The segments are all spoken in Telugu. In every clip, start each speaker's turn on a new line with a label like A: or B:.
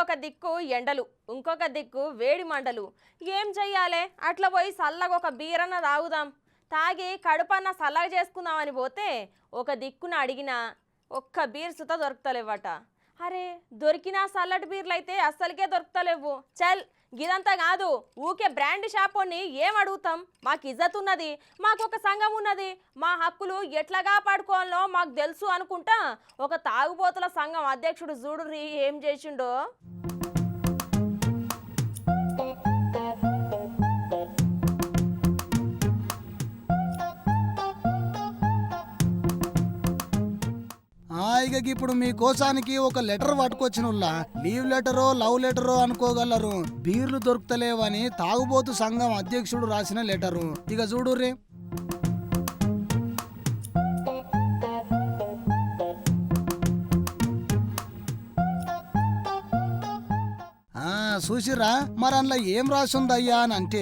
A: ఒక దిక్కు ఎండలు, ఇంకొక దిక్కు వేడి మంటలు. ఏం చెయ్యాలే? అట్లా పోయి చల్లగా ఒక బీరన్న తాగుదాం, తాగి కడుపన్న చల్లగా చేసుకుందామని పోతే ఒక దిక్కున అడిగినా ఒక్క బీర్ సుత దొరుకుతలేవట. అరే, దొరికినా చల్లటి బీర్లు అయితే అస్సలకే దొరుకుతలేవు. చల్, గిదంతా కాదు, ఊకే బ్రాండ్ షాపుని ఏం అడుగుతాం? మాకు ఇజ్జత్ ఉన్నది, మాకు ఒక సంఘం ఉన్నది, మా హక్కులు ఎట్లా కాపాడుకోవాలో మాకు తెలుసు అనుకుంటా ఒక తాగుబోతుల సంఘం అధ్యక్షుడు చూడుర్రి ఏం చేసిండో.
B: ఇక ఇప్పుడు మీ కోసానికి ఒక లెటర్ పట్టుకొచ్చినుల్లా. లీవ్ లెటరో లవ్ లెటరో అనుకోగలరు, బీర్లు దొరుకుతలేవని తాగుబోతు సంఘం అధ్యక్షుడు రాసిన లెటరు. ఇక చూడుర్రి. చూసిరా, మరి అందులో ఏం రాసుందయ్యా అని అంటే,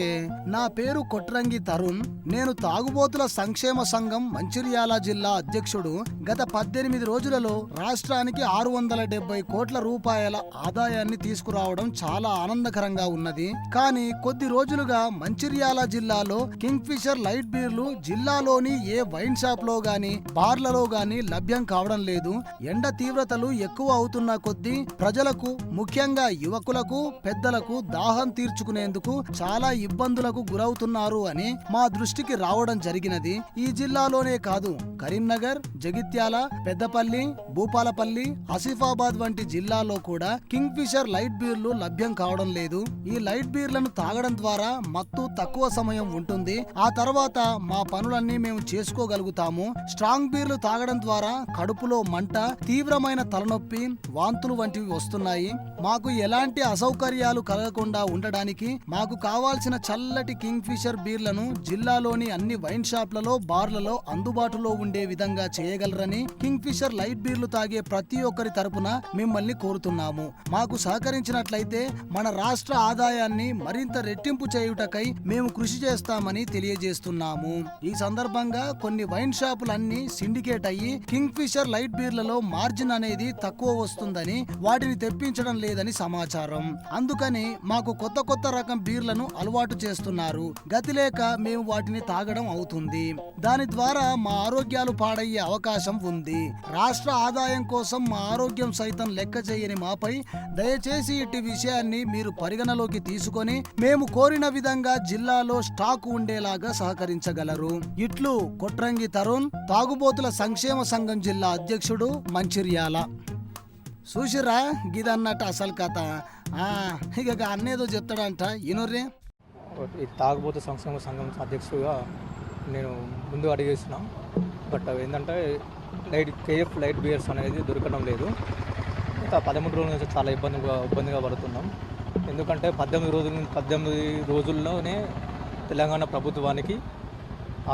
B: నా పేరు కొట్రంగి తరుణ్, నేను తాగుబోతుల సంక్షేమ సంఘం మంచిర్యాల జిల్లా అధ్యక్షుడు. గత 18 రోజులలో రాష్ట్రానికి 670 కోట్ల రూపాయల ఆదాయాన్ని తీసుకురావడం చాలా ఆనందకరంగా ఉన్నది. కానీ కొద్ది రోజులుగా మంచిర్యాల జిల్లాలో కింగ్ ఫిషర్ లైట్ బీర్లు జిల్లాలోని ఏ వైన్ షాప్ లో గాని బార్లలో గాని లభ్యం కావడం లేదు. ఎండ తీవ్రతలు ఎక్కువ అవుతున్న కొద్దీ ప్రజలకు, ముఖ్యంగా యువకులకు, పెద్దలకు దాహం తీర్చుకునేందుకు చాలా ఇబ్బందులకు గురవుతున్నారు అని మా దృష్టికి రావడం జరిగినది. ఈ జిల్లాలోనే కాదు, కరీంనగర్, జగిత్యాల, పెద్దపల్లి, భూపాలపల్లి, ఆసిఫాబాద్ వంటి జిల్లాల్లో కూడా కింగ్ ఫిషర్ లైట్ బీర్లు లభ్యం కావడం లేదు. ఈ లైట్ బీర్లను తాగడం ద్వారా మత్తు తక్కువ సమయం ఉంటుంది, ఆ తర్వాత మా పనులన్నీ మేము చేసుకోగలుగుతాము. స్ట్రాంగ్ బీర్లు తాగడం ద్వారా కడుపులో మంట, తీవ్రమైన తలనొప్పి, వాంతులు వంటివి వస్తున్నాయి. మాకు ఎలాంటి అసౌకర్యాలు కలగకుండా ఉండడానికి మాకు కావాల్సిన చల్లటి కింగ్ ఫిషర్ బీర్లను జిల్లాలోని అన్ని వైన్ షాప్లలో, బార్లలో అందుబాటులో ఉండే విధంగా చేయగలరని కింగ్ ఫిషర్ లైట్ బీర్లు తాగే ప్రతి ఒక్కరి తరపున మిమ్మల్ని కోరుతున్నాము. మాకు సహకరించినట్లయితే మన రాష్ట్ర ఆదాయాన్ని మరింత రెట్టింపు చేయుటకై మేము కృషి చేస్తామని తెలియజేస్తున్నాము. ఈ సందర్భంగా కొన్ని వైన్ షాపులన్నీ సిండికేట్ అయ్యి కింగ్ ఫిషర్ లైట్ బీర్లలో మార్జిన్ అనేది తక్కువ వస్తుందని వాటిని తెప్పించడం లేదని సమాచారం. అందుకని మాకు కొత్త కొత్త రకం బీర్లను అలవాటు చేస్తున్నారు. గతి లేక మేము వాటిని తాగడం అవుతుంది. దాని ద్వారా మా ఆరోగ్యాలు పాడయ్యే అవకాశం ఉంది. రాష్ట్ర ఆదాయం కోసం మా ఆరోగ్యం సైతం లెక్క చేయని మాపై దయచేసి ఇట్టి విషయాన్ని మీరు పరిగణలోకి తీసుకొని మేము కోరిన విధంగా జిల్లాలో స్టాక్ ఉండేలాగా సహకరించగలరు. ఇట్లు కొట్రంగి తరుణ్, తాగుబోతుల సంక్షేమ సంఘం జిల్లా అధ్యక్షుడు, మంచిర్యాల. చూసిరా, గిదన్నట్టు అసలు కథ. ఇక అన్నేదో చెప్తాడంట, ఇనుర్రే.
C: ఈ తాగుబోతు సంక్షేమ సంఘం అధ్యక్షుడుగా నేను ముందు అడిగేసిన, బట్ ఏంటంటే కేఎఫ్ లైట్ బియర్స్ అనేది దొరకడం లేదు. ఇంకా 13 రోజుల నుంచి చాలా ఇబ్బందిగా పడుతున్నాం. ఎందుకంటే 18 రోజుల్లోనే తెలంగాణ ప్రభుత్వానికి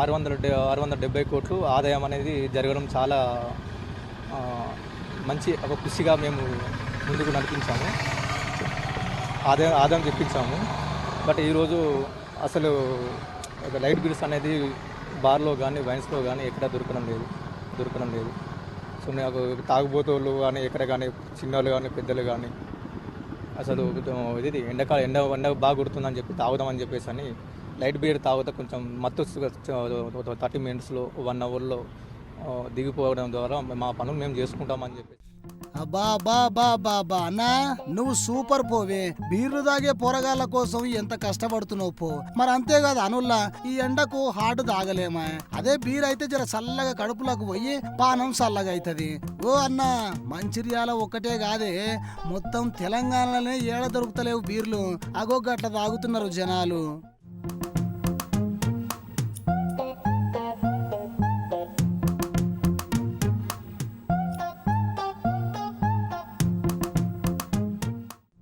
C: 670 కోట్లు ఆదాయం అనేది జరగడం చాలా మంచి ఒక కృషిగా మేము ముందుకు నడిపించాము, ఆదాయం తెప్పించాము. బట్ ఈరోజు అసలు లైట్ బిల్స్ అనేది బార్లో కానీ వైన్స్లో కానీ ఎక్కడ దొరకడం లేదు. సో నాకు తాగుబోతులు కానీ ఎక్కడ కానీ చిన్నలు కానీ పెద్దలు కానీ అసలు ఇది ఎండ బాగా కొడుతుందని చెప్పి తాగుదామని చెప్పేసి అని లైట్ బీర్ తాగితే కొంచెం మత్తు 30 మినిట్స్లో 1 అవర్లో దిగిపోవడం ద్వారా మా పనులు మేము చేసుకుంటామని చెప్పి.
B: అబ్బా అన్నా, నువ్వు సూపర్ పోవే. బీర్లు తాగే పోరగాళ్ళ కోసం ఎంత కష్టపడుతున్నావు పో. మరి అంతేకాదు అనుల్లా, ఈ ఎండకు హాట్ తాగలేమా? అదే బీర్ అయితే జర చల్లగా కడుపులకు పోయి పానం చల్లగా అవుతుంది. ఓ అన్నా, మంచిర్యాల ఒక్కటే కాదే, మొత్తం తెలంగాణలోనే ఏడ దొరుకుతలేవు బీర్లు. అగో గట్ల తాగుతున్నారు జనాలు.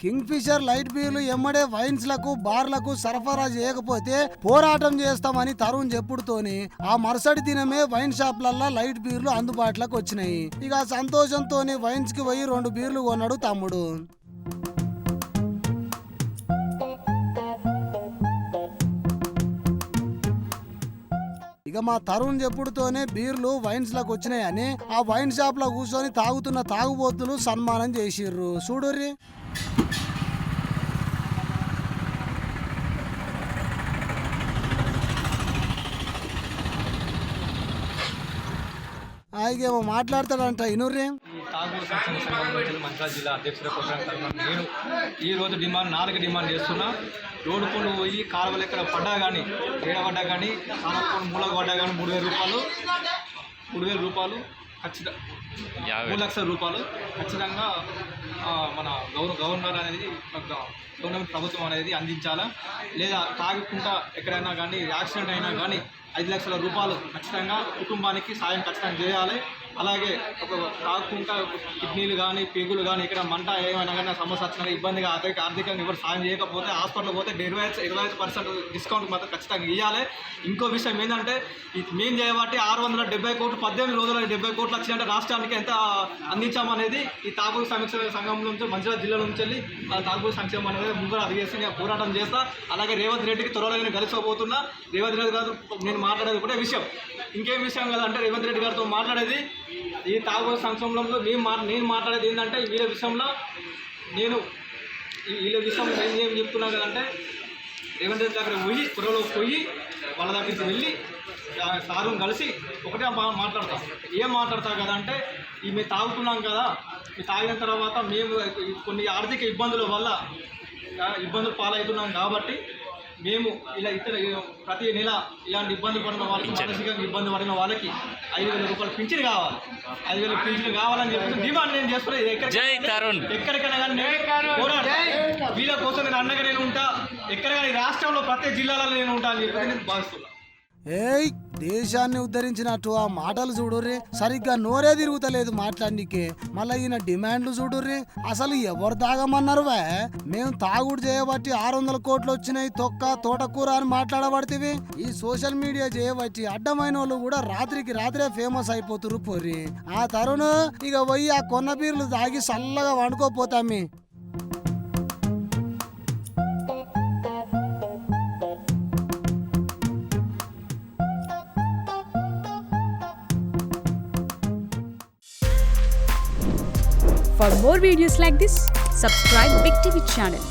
B: కింగ్ ఫిషర్ లైట్ బీర్లు ఎమ్మడే వైన్స్ లకు, బార్లకు సరఫరా చేయకపోతే పోరాటం చేస్తామని తరుణ్ చెప్పుడుతోని ఆ మరుసటి దినమే వైన్ షాప్లల్లో లైట్ బీర్లు అందుబాటులోకి వచ్చినాయి. ఇక సంతోషంతోని వైన్స్ కి పోయి 2 బీర్లు కొన్నాడు తమ్ముడు. ఇక ఇక మా తరుణ్ చెప్పుడుతోనే బీర్లు వైన్స్ లకు వచ్చినాయని ఆ వైన్ షాప్ లో కూర్చొని తాగుతున్న తాగుబోతులు సన్మానం చేసిర్రు చూడుర్రి. ఆయకేమో మాట్లాడతాడంట ఇనుర్రే.
C: ఈ తాగుబోతు సంక్షేమ సంఘం నుంచి మంచిర్యాల జిల్లా అధ్యక్షుడు కొట్రంగి తరుణ్ నేను ఈ రోజు నాలుగు డిమాండ్ చేస్తున్నా. రోడ్డు పనులు పోయి కాలువలు ఎక్కడ పడ్డా కానీ ఏడబడ్డా కానీ సామర్పణ మూలకు పడ్డా కానీ 3,000 రూపాయలు ఖచ్చితంగా 3 లక్షల రూపాయలు ఖచ్చితంగా మన గవర్నర్ అనేది గవర్నమెంట్ ప్రభుత్వం అనేది అందించాలా. లేదా తాగుకుంటా ఎక్కడైనా కానీ యాక్సిడెంట్ అయినా కానీ 5 లక్షల రూపాయలు ఖచ్చితంగా కుటుంబానికి సాయం ఖచ్చితంగా చేయాలి. అలాగే ఒక తాగుకుంటా కిడ్నీలు కానీ పేగులు కానీ ఇక్కడ మంట ఏమైనా కానీ సమస్య వచ్చినా ఇబ్బందిగా ఆర్థికంగా ఎవరు సాయం చేయకపోతే హాస్పిటల్ పోతే 25% డిస్కౌంట్ మాత్రం ఖచ్చితంగా ఇవ్వాలి. ఇంకో విషయం ఏంటంటే మేము చేయబట్టి 670 కోట్లు 18 రోజుల్లో 70 కోట్లు వచ్చిందంటే రాష్ట్రానికి ఎంత అందించామనేది ఈ తాగుబోతు సంక్షేమ సంఘం నుంచి మంచిర్యాల జిల్లా నుంచి వెళ్ళి తాగుబోతు సంక్షేమం అనేది ముందు అడిగేసి నేను పోరాటం చేస్తా. అలాగే రేవంత్ రెడ్డికి త్వరలో నేను కలిసిపోతున్నా. రేవంత్ రెడ్డి గారు నేను మాట్లాడేది కూడా విషయం ఇంకేం విషయం కదంటే రేవంత్ రెడ్డి గారితో మాట్లాడేది ఈ తాగుబోతు సంక్షేమంలో నేను మాట్లాడేది ఏంటంటే వీళ్ళ విషయంలో ఏం చెప్తున్నాను కదంటే రేవంత్ రెడ్డి దగ్గర పోయి త్వరలో పోయి వాళ్ళ దగ్గరికి వెళ్ళి సారుని కలిసి ఒకటే మాట్లాడతాం. ఏం మాట్లాడతా కదంటే మేము తాగుతున్నాం కదా, ఈ తాగిన తర్వాత మేము కొన్ని ఆర్థిక ఇబ్బందుల వల్ల ఇబ్బందులు పాలవుతున్నాం కాబట్టి మేము ఇలా ప్రతి నెల ఇలాంటి ఇబ్బంది పడిన వాళ్ళకి మానసికంగా ఇబ్బంది పడిన వాళ్ళకి 5,000 రూపాయలు పింఛన్ కావాలి. 5,000 పింఛన్ కావాలని చెప్పి డిమాండ్ నేను చేస్తున్నాను. ఎక్కడికైనా కానీ వీళ్ళ కోసం నేను అండగా నేను ఉంటా. ఎక్కడికైనా రాష్ట్రంలో ప్రతి జిల్లాలో నేను ఉంటా అని చెప్పి నేను భావిస్తున్నాను.
B: ఏయ్ దేశాన్ని ఉద్ధరించినట్టు ఆ మాటలు చూడుర్రి. సరిగ్గా నోరే తిరుగుతలేదు మాట్లాడికే. మళ్ళీ ఈయన డిమాండ్లు చూడుర్రి. అసలు ఎవరు తాగమన్నారు? మేము తాగుడు చేయబట్టి 600 కోట్లు వచ్చినాయి తోటకూర అని మాట్లాడబడితే ఈ సోషల్ మీడియా చేయబట్టి అడ్డమైన వాళ్ళు కూడా రాత్రే ఫేమస్ అయిపోతురు పోర్రి. ఆ తరుణ్ ఇక పోయి ఆ కొన్న బీర్లు తాగి చల్లగా వండుకోపోతామి.
D: For more videos like this, subscribe Big TV channel.